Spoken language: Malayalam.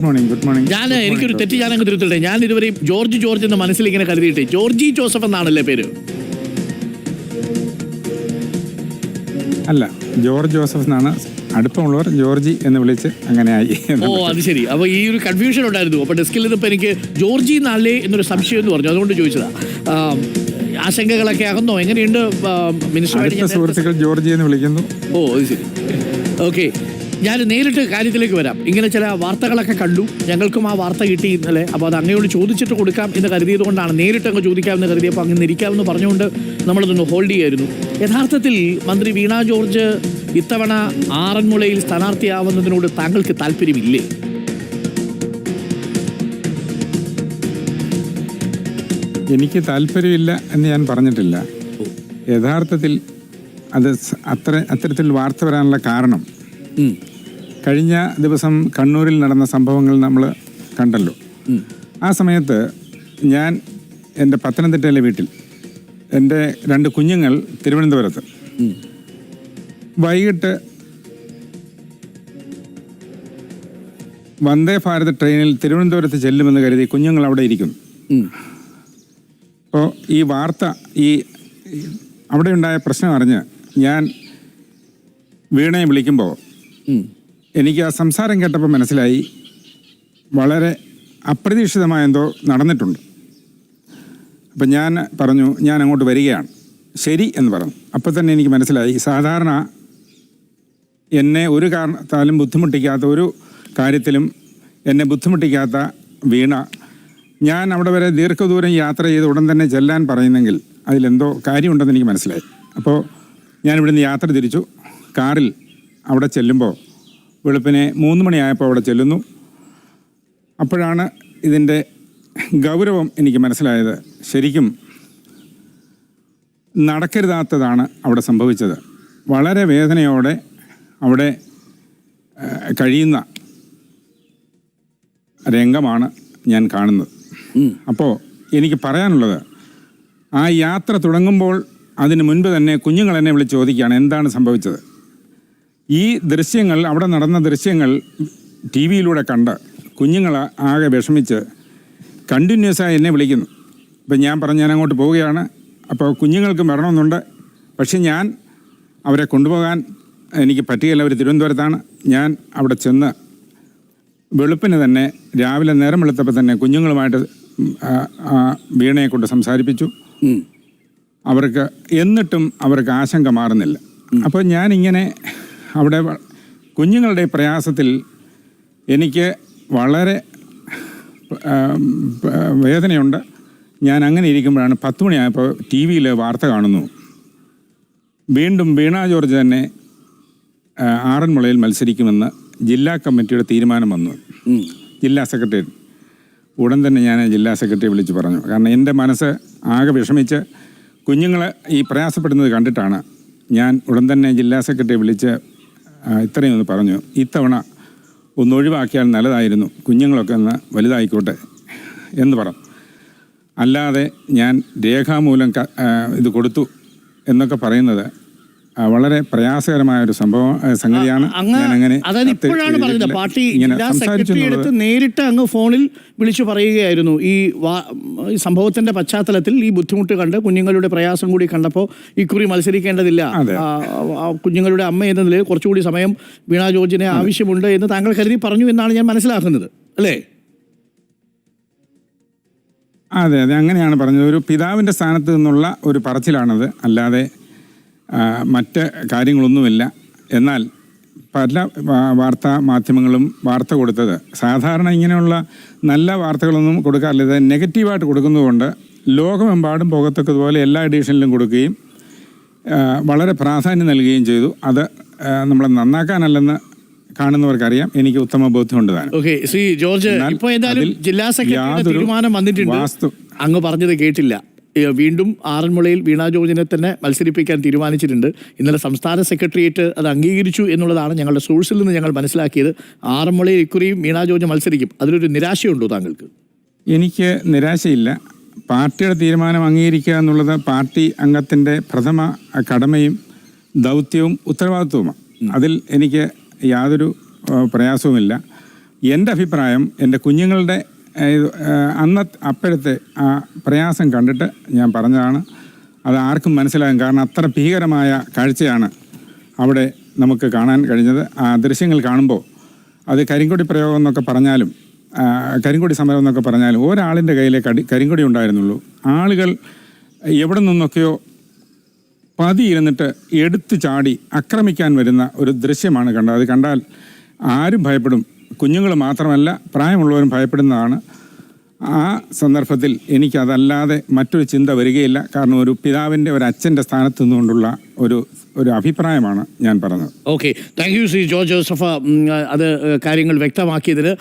Good morning. എനിക്കൊരു തെറ്റ് ഞാനങ്ങ് തിരുത്തട്ടെ. ഞാൻ ഇതുവരെയും ജോർജ് എന്ന് മനസ്സിൽ ഇങ്ങനെ കരുതിയിട്ടെ ജോർജി ജോസഫ് എന്നാണല്ലേ പേര്? അല്ല, ജോർജ് ജോസഫ് എന്നാണ് അടുപ്പമുള്ളവർ ജോർജി എന്ന് വിളിച്ച് അങ്ങനെയായി. ഓ, അത് ശരി. അപ്പൊ ഈ ഒരു കൺഫ്യൂഷൻ ഉണ്ടായിരുന്നു. അപ്പൊ ഡെസ്കിൽ നിന്നിപ്പോ എനിക്ക് ജോർജി എന്നാലേ എന്നൊരു സംശയം എന്ന് പറഞ്ഞു, അതുകൊണ്ട് ചോദിച്ചതാ. ആശങ്കകളൊക്കെ അകന്നോ? എങ്ങനെയുണ്ട് മിനിസ്റ്റർ? സുഹൃത്തുക്കൾ ജോർജി എന്ന് വിളിക്കുന്നു. ഓ, അത് ശരി. ഓക്കെ, ഞാൻ നേരിട്ട് കാര്യത്തിലേക്ക് വരാം. ഇങ്ങനെ ചില വാർത്തകളൊക്കെ കണ്ടു, ഞങ്ങൾക്കും ആ വാർത്ത കിട്ടി ഇന്നലെ. അപ്പോൾ അത് അങ്ങയോട് ചോദിച്ചിട്ട് കൊടുക്കാം എന്ന് കരുതിയത് കൊണ്ടാണ്, നേരിട്ട് അങ്ങ് ചോദിക്കാമെന്ന് കരുതിയപ്പോൾ അങ്ങ് ഇരിക്കാമെന്ന് പറഞ്ഞുകൊണ്ട് നമ്മളതൊന്ന് ഹോൾഡ് ചെയ്യായിരുന്നു. യഥാർത്ഥത്തിൽ മന്ത്രി വീണ ജോർജ് ഇത്തവണ ആറന്മുളയിൽ സ്ഥാനാർത്ഥിയാവുന്നതിനോട് താങ്കൾക്ക് താല്പര്യമില്ലേ? എനിക്ക് താല്പര്യമില്ല എന്ന് ഞാൻ പറഞ്ഞിട്ടില്ല. യഥാർത്ഥത്തിൽ അത് അത്തരത്തിൽ വാർത്ത വരാനുള്ള കാരണം കഴിഞ്ഞ ദിവസം കണ്ണൂരിൽ നടന്ന സംഭവങ്ങൾ നമ്മൾ കണ്ടല്ലോ. ആ സമയത്ത് ഞാൻ എൻ്റെ പത്തനംതിട്ടയിലെ വീട്ടിൽ, എൻ്റെ 2 കുഞ്ഞുങ്ങൾ തിരുവനന്തപുരത്ത്, വൈകിട്ട് വന്ദേ ഭാരത് ട്രെയിനിൽ തിരുവനന്തപുരത്ത് ചെല്ലുമെന്ന് കരുതി കുഞ്ഞുങ്ങൾ അവിടെ ഇരിക്കുന്നു. അപ്പോൾ ഈ വാർത്ത, അവിടെ ഉണ്ടായ പ്രശ്നം അറിഞ്ഞ് ഞാൻ വീണയെ വിളിക്കുമ്പോൾ എനിക്ക് ആ സംസാരം കേട്ടപ്പോൾ മനസ്സിലായി വളരെ അപ്രതീക്ഷിതമായ എന്തോ നടന്നിട്ടുണ്ട്. അപ്പം ഞാൻ പറഞ്ഞു, ഞാൻ അങ്ങോട്ട് വരികയാണ്. ശരി എന്ന് പറഞ്ഞു. അപ്പോൾ തന്നെ എനിക്ക് മനസ്സിലായി, സാധാരണ എന്നെ ഒരു കാരണത്താലും ബുദ്ധിമുട്ടിക്കാത്ത, ഒരു കാര്യത്തിലും എന്നെ ബുദ്ധിമുട്ടിക്കാത്ത വീണ, ഞാൻ അവിടെ വരെ ദീർഘദൂരം യാത്ര ചെയ്ത് ഉടൻ തന്നെ ചെല്ലാൻ പറയുന്നെങ്കിൽ അതിലെന്തോ കാര്യമുണ്ടെന്ന് എനിക്ക് മനസ്സിലായി. അപ്പോൾ ഞാൻ ഇവിടുന്ന് യാത്ര തിരിച്ചു. കാറിൽ അവിടെ ചെല്ലുമ്പോൾ വെളുപ്പിനെ 3 മണിയായപ്പോൾ അവിടെ ചെല്ലുന്നു. അപ്പോഴാണ് ഇതിൻ്റെ ഗൗരവം എനിക്ക് മനസ്സിലായത്. ശരിക്കും നടക്കരുതാത്തതാണ് അവിടെ സംഭവിച്ചത്. വളരെ വേദനയോടെ അവിടെ കഴിയുന്ന രംഗമാണ് ഞാൻ കാണുന്നത്. അപ്പോൾ എനിക്ക് പറയാനുള്ളത്, ആ യാത്ര തുടങ്ങുമ്പോൾ അതിന് മുൻപ് തന്നെ കുഞ്ഞുങ്ങൾ എന്നെ വിളിച്ച് ചോദിക്കുകയാണ് എന്താണ് സംഭവിച്ചത്. ഈ ദൃശ്യങ്ങൾ, അവിടെ നടന്ന ദൃശ്യങ്ങൾ ടി വിയിലൂടെ കണ്ട് കുഞ്ഞുങ്ങൾ ആകെ വിഷമിച്ച് കണ്ടിന്യൂസായി എന്നെ വിളിക്കുന്നു. അപ്പം ഞാൻ പറഞ്ഞു, ഞാൻ അങ്ങോട്ട് പോവുകയാണ്. അപ്പോൾ കുഞ്ഞുങ്ങൾക്ക് വരണമെന്നുണ്ട്, പക്ഷെ ഞാൻ അവരെ കൊണ്ടുപോകാൻ എനിക്ക് പറ്റുകയില്ല. അവർ തിരുവനന്തപുരത്താണ്. ഞാൻ അവിടെ ചെന്ന് വെളുപ്പിന് തന്നെ, രാവിലെ നേരം വെളുത്തപ്പോൾ തന്നെ കുഞ്ഞുങ്ങളുമായിട്ട് വീണയെ കൊണ്ട് സംസാരിപ്പിച്ചു. എന്നിട്ടും അവർക്ക് ആശങ്ക മാറുന്നില്ല. അപ്പോൾ ഞാനിങ്ങനെ അവിടെ കുഞ്ഞുങ്ങളുടെ പ്രയാസത്തിൽ എനിക്ക് വളരെ വേദനയുണ്ട്. ഞാൻ അങ്ങനെ ഇരിക്കുമ്പോഴാണ് 10 മണിയായപ്പോൾ ടി വിയിൽ വാർത്ത കാണുന്നു, വീണ്ടും വീണ ജോർജ് തന്നെ ആറന്മുളയിൽ മത്സരിക്കുമെന്ന് ജില്ലാ കമ്മിറ്റിയുടെ തീരുമാനം വന്നു. ജില്ലാ സെക്രട്ടറി, ഉടൻ തന്നെ ഞാൻ ജില്ലാ സെക്രട്ടറിയെ വിളിച്ച് പറഞ്ഞു. കാരണം എൻ്റെ മനസ്സ് ആകെ വിഷമിച്ച് കുഞ്ഞുങ്ങൾ ഈ പ്രയാസപ്പെടുന്നത് കണ്ടിട്ടാണ് ഞാൻ ഉടൻ തന്നെ ജില്ലാ സെക്രട്ടറിയെ വിളിച്ച് ഇത്രയും ഒന്ന് പറഞ്ഞു, ഇത്തവണ ഒന്ന് ഒഴിവാക്കിയാൽ നല്ലതായിരുന്നു, കുഞ്ഞുങ്ങളൊക്കെ ഒന്ന് വലുതായിക്കോട്ടെ എന്ന് പറഞ്ഞു. അല്ലാതെ ഞാൻ രേഖാമൂലം ഇത് കൊടുത്തു എന്നൊക്കെ പറയുന്നത് വളരെ പ്രയാസകരമായ ഒരു സംഗതിയാണ്. അതായത് ഇപ്പോഴാണ് പറഞ്ഞത്, പാർട്ടി ജില്ലാ സെക്രട്ടറി എടുത്ത് നേരിട്ട് അങ്ങ് ഫോണിൽ വിളിച്ചു പറയുകയായിരുന്നു. ഈ സംഭവത്തിന്റെ പശ്ചാത്തലത്തിൽ ഈ ബുദ്ധിമുട്ട് കണ്ട് കുഞ്ഞുങ്ങളുടെ പ്രയാസം കൂടി കണ്ടപ്പോൾ ഇക്കുറി മത്സരിക്കേണ്ടതില്ല, കുഞ്ഞുങ്ങളുടെ അമ്മ എന്ന നിലയിൽ കുറച്ചുകൂടി സമയം വീണ ജോർജിനെ ആവശ്യമുണ്ട് എന്ന് താങ്കൾ കരുതി പറഞ്ഞു എന്നാണ് ഞാൻ മനസ്സിലാക്കുന്നത്, അല്ലേ? അതെ, അങ്ങനെയാണ് പറഞ്ഞത്. ഒരു പിതാവിൻ്റെ സ്ഥാനത്ത് നിന്നുള്ള ഒരു പറച്ചിലാണത്, അല്ലാതെ മറ്റ് കാര്യങ്ങളൊന്നുമില്ല. എന്നാൽ പല വാർത്താ മാധ്യമങ്ങളും വാർത്ത കൊടുത്തത് സാധാരണ ഇങ്ങനെയുള്ള നല്ല വാർത്തകളൊന്നും കൊടുക്കാറില്ല. ഇത് നെഗറ്റീവായിട്ട് കൊടുക്കുന്നതുകൊണ്ട് ലോകമെമ്പാടും പോകത്തക്കതുപോലെ എല്ലാ എഡിഷനിലും കൊടുക്കുകയും വളരെ പ്രാധാന്യം നൽകുകയും ചെയ്തു. അത് നമ്മളെ നന്നാക്കാനല്ലെന്ന് കാണുന്നവർക്കറിയാം. എനിക്ക് ഉത്തമ ബോധ്യമുണ്ട് താനും. ശ്രീ ജോർജ്, ഇപ്പോൾ എന്തായാലും ജില്ലാ സെക്രട്ടറിയുടെ തീരുമാനം വന്നിട്ടുണ്ട്. അങ്ങ് പറഞ്ഞത് കേട്ടില്ല. വീണ്ടും ആറന്മുളയിൽ വീണ ജോർജിനെ തന്നെ മത്സരിപ്പിക്കാൻ തീരുമാനിച്ചിട്ടുണ്ട്. ഇന്നലെ സംസ്ഥാന സെക്രട്ടേറിയറ്റ് അത് അംഗീകരിച്ചു എന്നുള്ളതാണ് ഞങ്ങളുടെ സോഴ്സിൽ നിന്ന് ഞങ്ങൾ മനസ്സിലാക്കിയത്. ആറന്മുളയിൽ ഇക്കുറിയും വീണ ജോർജ് മത്സരിക്കും. അതിലൊരു നിരാശയുണ്ടോ താങ്കൾക്ക്? എനിക്ക് നിരാശയില്ല. പാർട്ടിയുടെ തീരുമാനം അംഗീകരിക്കുക എന്നുള്ളത് പാർട്ടി അംഗത്തിൻ്റെ പ്രഥമ കടമയും ദൗത്യവും ഉത്തരവാദിത്വവുമാണ്. അതിൽ എനിക്ക് യാതൊരു പ്രയാസവുമില്ല. എൻ്റെ അഭിപ്രായം എൻ്റെ കുഞ്ഞുങ്ങളുടെ അപ്പോഴത്തെ ആ പ്രയാസം കണ്ടിട്ട് ഞാൻ പറഞ്ഞതാണ്. അത് ആർക്കും മനസ്സിലാകും. കാരണം അത്ര ഭീകരമായ കാഴ്ചയാണ് അവിടെ നമുക്ക് കാണാൻ കഴിഞ്ഞത്. ആ ദൃശ്യങ്ങൾ കാണുമ്പോൾ അത് കരിങ്കൊടി പ്രയോഗം എന്നൊക്കെ പറഞ്ഞാലും കരിങ്കൊടി സമരം എന്നൊക്കെ പറഞ്ഞാലും ഒരാളിൻ്റെ കയ്യിലെ കരിങ്കൊടി ഉണ്ടായിരുന്നുള്ളൂ. ആളുകൾ എവിടെ നിന്നൊക്കെയോ പതിയിരുന്നിട്ട് എടുത്തു ചാടി ആക്രമിക്കാൻ വരുന്ന ഒരു ദൃശ്യമാണ് കണ്ടത്. അത് കണ്ടാൽ ആരും ഭയപ്പെടും. കുഞ്ഞുങ്ങൾ മാത്രമല്ല, പ്രായമുള്ളവരും ഭയപ്പെടുന്നതാണ്. ആ സന്ദർഭത്തിൽ എനിക്കതല്ലാതെ മറ്റൊരു ചിന്ത വരികയില്ല. കാരണം ഒരു പിതാവിൻ്റെ, ഒരു അച്ഛൻ്റെ സ്ഥാനത്ത് നിന്നുകൊണ്ടുള്ള ഒരു അഭിപ്രായമാണ് ഞാൻ പറഞ്ഞത്. Okay, thank you Shri George Joseph അത് കാര്യങ്ങൾ വ്യക്തമാക്കിയതിന്.